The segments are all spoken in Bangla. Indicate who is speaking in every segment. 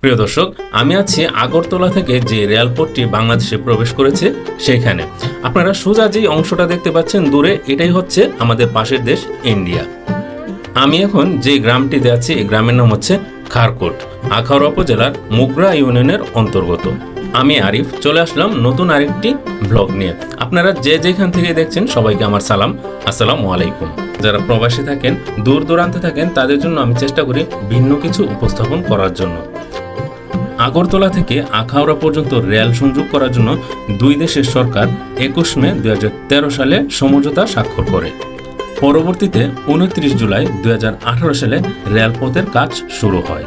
Speaker 1: প্রিয় দর্শক, আমি আছি আগরতলা থেকে যে রেলপথটি বাংলাদেশে প্রবেশ করেছে সেখানে। আপনারা সোজা যে অংশটা দেখতে পাচ্ছেন দূরে, এটাই হচ্ছে আমাদের পাশের দেশ ইন্ডিয়া। আমি এখন যে গ্রামটিতে আছি, এই গ্রামের নাম হচ্ছে খারকোট, আখাউড়া উপজেলার মুগরা ইউনিয়নের অন্তর্গত। আমি আরিফ চলে আসলাম নতুন আরেকটি ব্লগ নিয়ে। আপনারা যে যেখান থেকে দেখছেন সবাইকে আমার সালাম, আসসালামু আলাইকুম। যারা প্রবাসী থাকেন, দূর দূরান্তে থাকেন, তাদের জন্য আমি চেষ্টা করি ভিন্ন কিছু উপস্থাপন করার জন্য। আগরতলা থেকে আখাউড়া পর্যন্ত রেল সংযোগ করার জন্য দুই দেশের সরকার 21 মে 2013 সালে সমঝোতা স্বাক্ষর করে। পরবর্তীতে 29 জুলাই 2018 সালে রেলপথের কাজ শুরু হয়।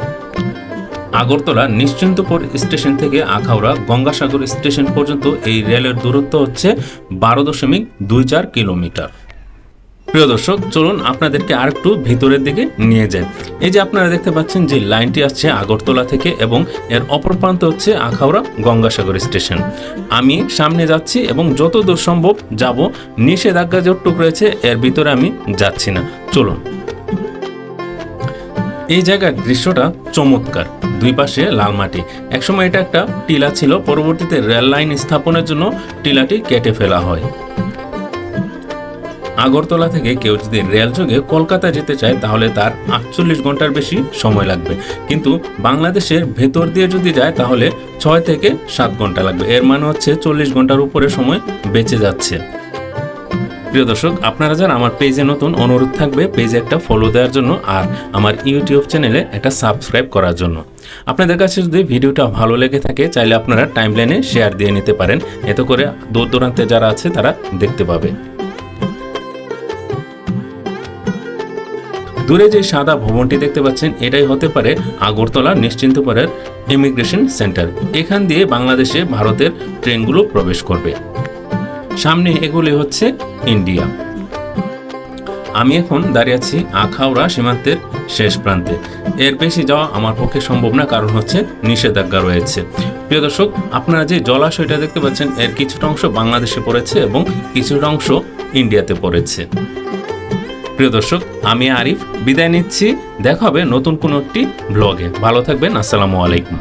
Speaker 1: আগরতলা নিশ্চিন্তপুর স্টেশন থেকে আখাউড়া গঙ্গাসাগর স্টেশন পর্যন্ত এই রেলের দূরত্ব হচ্ছে 12.24 কিলোমিটার। প্রিয় দর্শক, চলুন আপনাদেরকে আরেকটু ভিতরের দিকে নিয়ে যাই। এই যে আপনারা দেখতে পাচ্ছেন যে লাইনটি আসছে আগরতলা থেকে এবং এর অপর প্রান্ত হচ্ছে আখাউড়া গঙ্গাসাগর স্টেশন। আমি সামনে যাচ্ছি এবং যত দূর সম্ভব যাব। নিষেধাজ্ঞা যতটুকু রয়েছে এর ভিতরে আমি যাচ্ছি না। চলুন। এই জায়গার দৃশ্যটা চমৎকার, দুই পাশে লাল মাটি। একসময় এটা একটা টিলা ছিল, পরবর্তীতে রেল লাইন স্থাপনের জন্য টিলাটি কেটে ফেলা হয়। আগরতলা থেকে কেউ যদি রেল যোগে কলকাতা যেতে চায় তাহলে তার 48 ঘন্টার বেশি সময় লাগবে, কিন্তু বাংলাদেশের ভেতর দিয়ে যদি যায় তাহলে 6 থেকে 7 ঘন্টা লাগবে। এর মানে হচ্ছে 40 ঘন্টার উপরে সময় বেঁচে যাচ্ছে। প্রিয় দর্শক, আপনারা যারা আমার পেজে নতুন, অনুরোধ থাকবে পেজে একটা ফলো দেওয়ার জন্য আর আমার ইউটিউব চ্যানেলে একটা সাবস্ক্রাইব করার জন্য। আপনাদের কাছে যদি ভিডিওটা ভালো লেগে থাকে চাইলে আপনারা টাইমলাইনে শেয়ার দিয়ে নিতে পারেন, এতে করে দূর দূরান্তে যারা আছে তারা দেখতে পাবে। দূরে যে সাদা ভবনটি দেখতে পাচ্ছেন এটাই হতে পারে আগরতলা নিশ্চিন্তপুরের ইমিগ্রেশন সেন্টার। এখান দিয়ে বাংলাদেশে ভারতের ট্রেনগুলো প্রবেশ করবে। সামনে এগুলি হচ্ছে ইন্ডিয়া। আমি এখন দাঁড়িয়ে আছি আখাউড়া সীমান্তের শেষ প্রান্তে। এর বেশি যাওয়া আমার পক্ষে সম্ভব না, কারণ হচ্ছে নিষেধাজ্ঞা রয়েছে। প্রিয় দর্শক, আপনারা যে জলাশয়টা দেখতে পাচ্ছেন এর কিছুটা অংশ বাংলাদেশে পড়েছে এবং কিছুটা অংশ ইন্ডিয়াতে পড়েছে। প্রিয় দর্শক, আমি আরিফ বিদায় নিচ্ছি। দেখা হবে নতুন কোনো একটি ব্লগে। ভালো থাকবেন। আসসালামু আলাইকুম।